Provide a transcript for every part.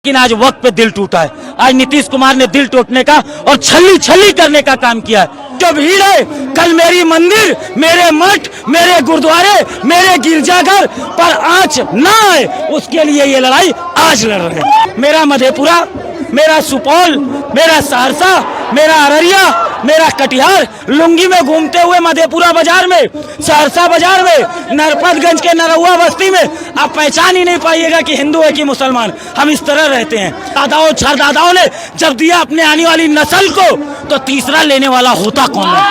लेकिन आज वक्त पे दिल टूटा है। आज नीतीश कुमार ने दिल टूटने का और छली छली करने का काम किया है। जो भीड़ है, कल मेरी मंदिर, मेरे मठ, मेरे गुरुद्वारे, मेरे गिरजाघर पर आंच ना आए, उसके लिए ये लड़ाई आज लड़ रहे हैं। मेरा मधेपुरा, मेरा सुपौल, मेरा सहरसा, मेरा अररिया, मेरा कटिहार, लुंगी में घूमते हुए मधेपुरा बाजार में, सहरसा बाजार में, नरपतगंज के नरहुआ बस्ती में आप पहचान ही नहीं पाइएगा कि हिंदू है कि मुसलमान। हम इस तरह रहते हैं। दादाओं दादाओं ने जब दिया अपने आने वाली नस्ल को, तो तीसरा लेने वाला होता कौन है?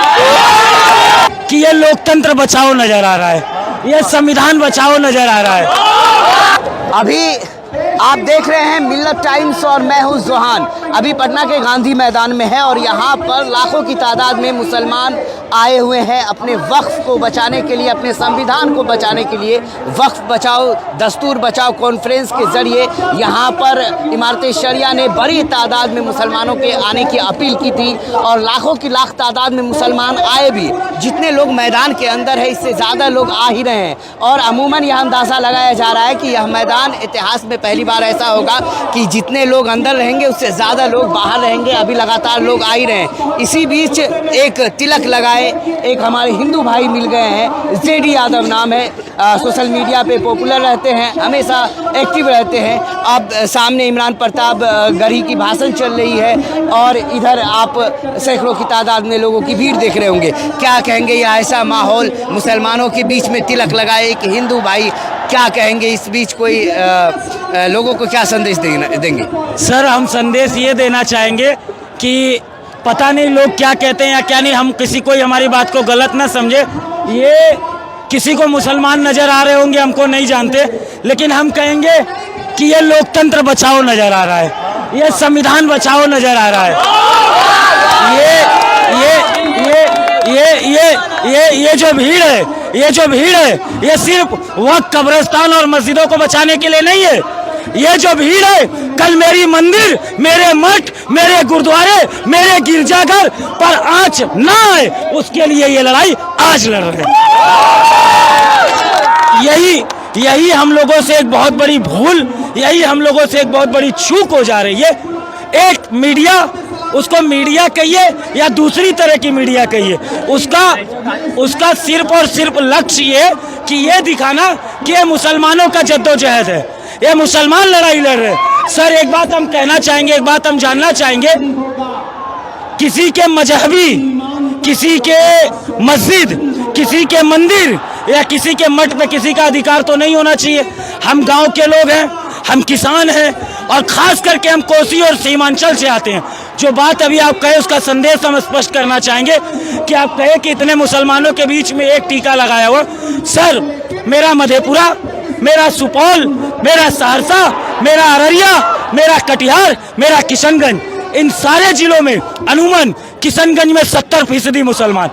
कि ये लोकतंत्र बचाओ नजर आ रहा है, ये संविधान बचाओ नजर आ रहा है। अभी आप देख रहे हैं मिल्लत टाइम्स और मैं हूं जोहान। अभी पटना के गांधी मैदान में है और यहाँ पर लाखों की तादाद में मुसलमान आए हुए हैं अपने वक्फ को बचाने के लिए, अपने संविधान को बचाने के लिए। वक्फ बचाओ, दस्तूर बचाओ कॉन्फ्रेंस के जरिए यहाँ पर इमारत शरिया ने बड़ी तादाद में मुसलमानों के आने की अपील की थी और लाखों की लाख तादाद में मुसलमान आए भी। जितने लोग मैदान के अंदर है, इससे ज़्यादा लोग आ ही रहे हैं और अमूमन यह अंदाज़ा लगाया जा रहा है कि यह मैदान इतिहास में पहली बार ऐसा होगा कि जितने लोग अंदर रहेंगे उससे ज़्यादा लोग बाहर रहेंगे। अभी लगातार लोग आ ही रहे हैं। इसी बीच एक तिलक लगाए एक हमारे हिंदू भाई मिल गए हैं, जेडी यादव नाम है, सोशल मीडिया पे पॉपुलर रहते हैं, हमेशा एक्टिव रहते हैं। अब सामने इमरान प्रताप गढ़ी की भाषण चल रही है और इधर आप सैकड़ों की तादाद में लोगों की भीड़ देख रहे होंगे। क्या कहेंगे यह ऐसा माहौल, मुसलमानों के बीच में तिलक लगाए एक हिंदू भाई, क्या कहेंगे इस बीच? कोई लोगों को क्या संदेश देंगे? सर, हम संदेश ये देना चाहेंगे कि पता नहीं लोग क्या कहते हैं या क्या नहीं, हम किसी कोई हमारी बात को गलत ना समझे। ये किसी को मुसलमान नजर आ रहे होंगे, हमको नहीं जानते, लेकिन हम कहेंगे कि ये लोकतंत्र बचाओ नजर आ रहा है, ये संविधान बचाओ नजर आ रहा है। ये जो भीड़ है, ये सिर्फ वक्त, कब्रिस्तान और मस्जिदों को बचाने के लिए नहीं है। ये जो भीड़ है, कल मेरी मंदिर, मेरे मठ, मेरे गुरुद्वारे, मेरे गिरजाघर पर आंच ना आए, उसके लिए ये लड़ाई आज लड़ रहे हैं। यही हम लोगों से एक बहुत बड़ी भूल, यही हम लोगों से एक बहुत बड़ी चूक हो जा रही है। एक मीडिया, उसको मीडिया कहिए या दूसरी तरह की मीडिया कहिए, उसका सिर्फ और सिर्फ लक्ष्य ये कि ये दिखाना कि ये मुसलमानों का जद्दोजहद है, ये मुसलमान लड़ाई लड़ रहे हैं। सर, एक बात हम कहना चाहेंगे, एक बात हम जानना चाहेंगे, किसी के मजहबी, किसी के मस्जिद, किसी के मंदिर या किसी के मठ पे किसी का अधिकार तो नहीं होना चाहिए। हम गांव के लोग हैं, हम किसान हैं और खास करके हम कोसी और सीमांचल से आते हैं। जो बात अभी आप कहे उसका संदेश हम स्पष्ट करना चाहेंगे कि आप कहे कि इतने मुसलमानों के बीच में एक टीका लगाया हुआ। सर, मेरा मधेपुरा, मेरा सुपौल, मेरा सहरसा, मेरा अररिया, मेरा कटिहार, मेरा किशनगंज, इन सारे जिलों में अमूमन किशनगंज में 70% मुसलमान,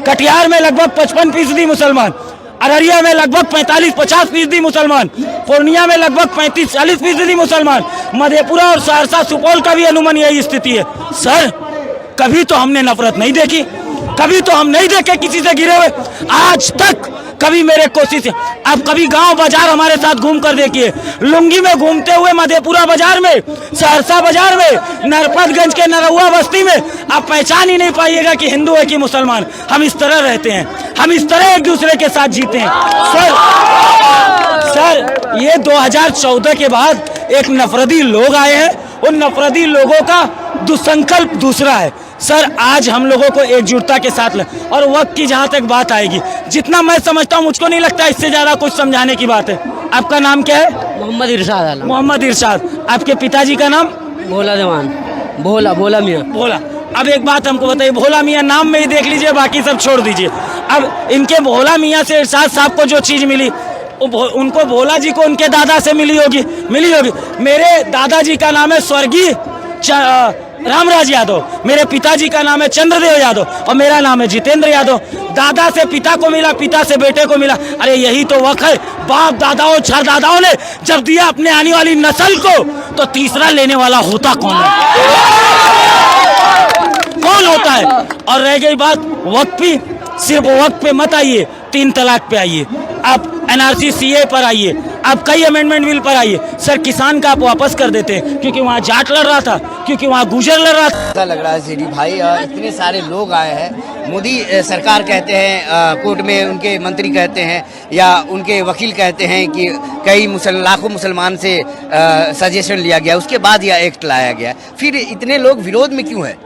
कटिहार में लगभग 55% मुसलमान, अररिया में लगभग 45-50% मुसलमान, पूर्णिया में लगभग 35-40% मुसलमान, मधेपुरा और सहरसा सुपौल का भी अनुमान यही स्थिति है। सर, कभी तो हमने नफरत नहीं देखी, कभी तो हम नहीं देखे किसी से गिरे हुए, आज तक कभी मेरे कोशिश है। अब कभी गांव बाजार हमारे साथ घूम कर देखिए, लुंगी में घूमते हुए मधेपुरा बाजार में, सहरसा बाजार में, नरपतगंज के नरहुआ बस्ती में आप पहचान ही नहीं पाइएगा कि हिंदू है कि मुसलमान। हम इस तरह रहते हैं, हम इस तरह एक दूसरे के साथ जीते हैं। सर, ये 2014 के बाद एक नफरती लोग आए हैं, उन नफरती लोगों का दुसंकल्प दूसरा है। सर, आज हम लोगों को एकजुटता के साथ और वक्त की जहाँ तक बात आएगी, जितना मैं समझता हूँ मुझको नहीं लगता इससे ज़्यादा कुछ समझाने की बात है। आपका नाम क्या है? मोहम्मद इरशाद। मोहम्मद इरशाद। आपके पिताजी का नाम? भोला जवान। भोला मियाँ। भोला। अब एक बात हमको बताइए, भोला मियाँ नाम में ही देख लीजिए, बाकी सब छोड़ दीजिए। अब इनके भोला मियाँ से इरशाद साहब को जो चीज़ मिली, उनको भोला जी को उनके दादा से मिली होगी। मेरे दादाजी का नाम है स्वर्गीय रामराज यादव, मेरे पिताजी का नाम है चंद्रदेव यादव और मेरा नाम है जितेंद्र यादव। दादा से पिता को मिला, पिता से बेटे को मिला। अरे यही तो वक्त है। बाप दादाओं दादाओं ने जब दिया अपने आने वाली नस्ल को, तो तीसरा लेने वाला होता कौन है? कौन होता है? और रह गई बात वक्त की, सिर्फ वक्त पे मत आइए, 3 तलाक पे आइए, आप NRC CA पर आइए, आप कई अमेंडमेंट बिल पर आइए। सर किसान का आप वापस कर देते हैं क्योंकि वहाँ जाट लड़ रहा था, क्योंकि वहाँ गुजर लड़ रहा था। ऐसा लग रहा है सीडी भाई, इतने सारे लोग आए हैं। मोदी सरकार कहते हैं, कोर्ट में उनके मंत्री कहते हैं या उनके वकील कहते हैं कि कई लाखों मुसलमान से सजेशन लिया गया, उसके बाद यह एक्ट लाया गया। फिर इतने लोग विरोध में क्यों है?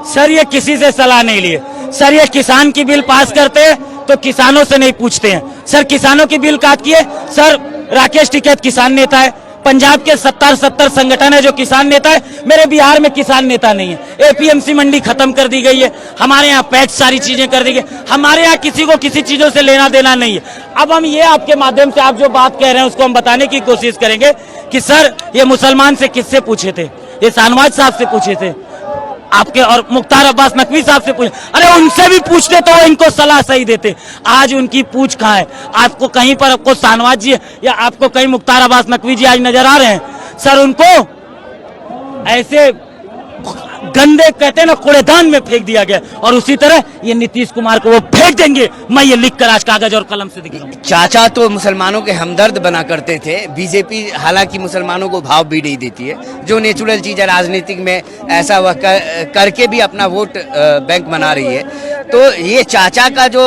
सर ये किसी से सलाह नहीं लिए। सर ये किसान की बिल पास करते हैं तो किसानों से नहीं पूछते हैं। सर किसानों की बिल काट किए। सर राकेश टिकैत किसान नेता है, पंजाब के 70 संगठन है जो किसान नेता है। मेरे बिहार में किसान नेता नहीं है। APMC मंडी खत्म कर दी गई है, हमारे यहाँ पैक्स सारी चीजें कर दी गई, हमारे यहाँ किसी को किसी चीजों से लेना देना नहीं है। अब हम ये आपके माध्यम से आप जो बात कह रहे हैं उसको हम बताने की कोशिश करेंगे कि सर ये मुसलमान से किससे पूछे थे? ये शाहनवाज साहब से पूछे थे आपके, और मुख्तार अब्बास नकवी साहब से पूछे। अरे उनसे भी पूछते तो वो इनको सलाह सही देते। आज उनकी पूछ कहाँ है? आपको कहीं पर आपको शाहनवाज जी या आपको कहीं मुख्तार अब्बास नकवी जी आज नजर आ रहे हैं? सर उनको ऐसे गंदे कहते हैं ना कूड़ेदान में फेंक दिया गया, और उसी तरह ये नीतीश कुमार को वो फेंक देंगे। मैं ये लिखकर आज कागज और कलम से दिख रहा हूं। चाचा तो मुसलमानों के हमदर्द बना करते थे। बीजेपी हालांकि मुसलमानों को भाव भी नहीं देती है, जो नेचुरल चीज है राजनीतिक में, ऐसा वह करके भी अपना वोट बैंक बना रही है। तो ये चाचा का जो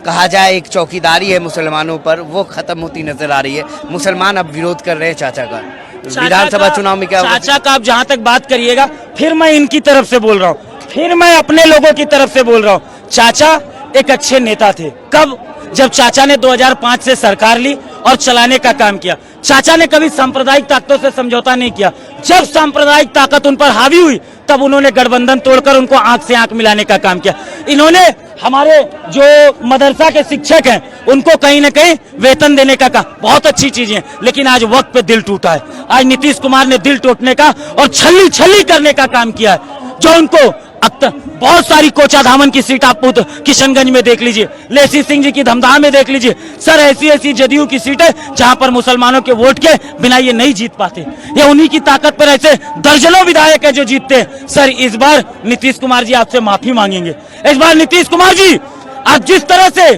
कहा जाए एक चौकीदारी है मुसलमानों पर, वो खत्म होती नजर आ रही है। मुसलमान अब विरोध कर रहे हैं चाचा का। विधानसभा चुनाव में क्या होगा? चाचा का आप जहां तक बात करिएगा, फिर मैं इनकी तरफ से बोल रहा हूं, फिर मैं अपने लोगों की तरफ से बोल रहा हूं। चाचा एक अच्छे नेता थे। कब? जब चाचा ने 2005 से सरकार ली और चलाने का काम किया। चाचा ने कभी सांप्रदायिक ताकतों से समझौता नहीं किया। जब सांप्रदायिक ताकत उन पर हावी हुई तब उन्होंने गठबंधन तोड़कर उनको आंख से आंख मिलाने का काम किया। इन्होंने हमारे जो मदरसा के शिक्षक हैं उनको कहीं ना कहीं वेतन देने का काम, बहुत अच्छी चीजें हैं, लेकिन आज वक्त पे दिल टूटा है। आज नीतीश कुमार ने दिल टूटने का और छल्ली करने का काम किया है, जो उनको बहुत सारी कोचाधामन की सीट आप किशनगंज में देख लीजिए, लेसी सिंह जी की धमदाह में देख लीजिए। सर ऐसी जदयू की सीट है जहां पर मुसलमानों के वोट के बिना ये नहीं जीत पाते। ये उन्हीं की ताकत पर ऐसे दर्जनों विधायक है जो जीतते हैं। सर इस बार नीतीश कुमार जी आपसे माफी मांगेंगे। इस बार नीतीश कुमार जी आप जिस तरह से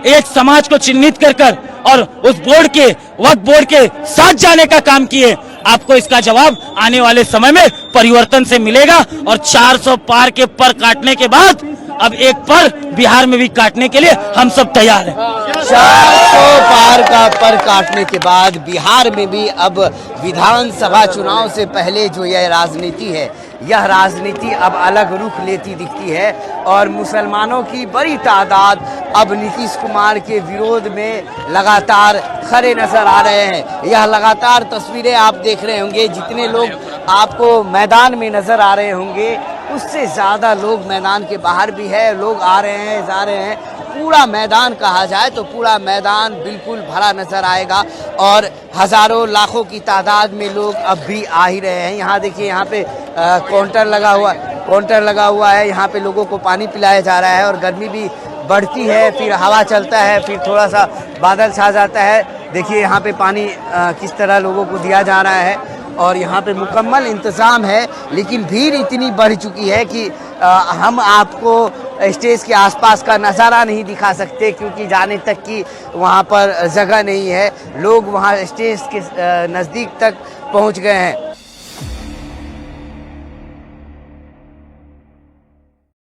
एक समाज को चिन्हित कर और उस बोर्ड के वक्फ बोर्ड के साथ जाने का काम किए, आपको इसका जवाब आने वाले समय में परिवर्तन से मिलेगा। और 400 पार के पर काटने के बाद अब एक पर बिहार में भी काटने के लिए हम सब तैयार हैं। 400 पार का पर काटने के बाद बिहार में भी अब विधानसभा चुनाव से पहले जो यह राजनीति है, यह राजनीति अब अलग रुख लेती दिखती है और मुसलमानों की बड़ी तादाद अब नीतीश कुमार के विरोध में लगातार खड़े नजर आ रहे हैं। यह लगातार तस्वीरें आप देख रहे होंगे, जितने लोग आपको मैदान में नजर आ रहे होंगे उससे ज़्यादा लोग मैदान के बाहर भी है। लोग आ रहे हैं, जा रहे हैं। पूरा मैदान कहा जाए तो पूरा मैदान बिल्कुल भरा नजर आएगा और हजारों लाखों की तादाद में लोग अब भी आ ही रहे हैं। यहाँ देखिए, यहाँ पे काउंटर लगा हुआ है। यहाँ पे लोगों को पानी पिलाया जा रहा है और गर्मी भी बढ़ती है, फिर हवा चलता है, फिर थोड़ा सा बादल छा जाता है। देखिए यहाँ पे पानी किस तरह लोगों को दिया जा रहा है और यहाँ पे मुकम्मल इंतज़ाम है। लेकिन भीड़ इतनी बढ़ चुकी है कि हम आपको स्टेज के आसपास का नज़ारा नहीं दिखा सकते, क्योंकि जाने तक की वहाँ पर जगह नहीं है। लोग वहाँ स्टेज के नज़दीक तक पहुँच गए हैं।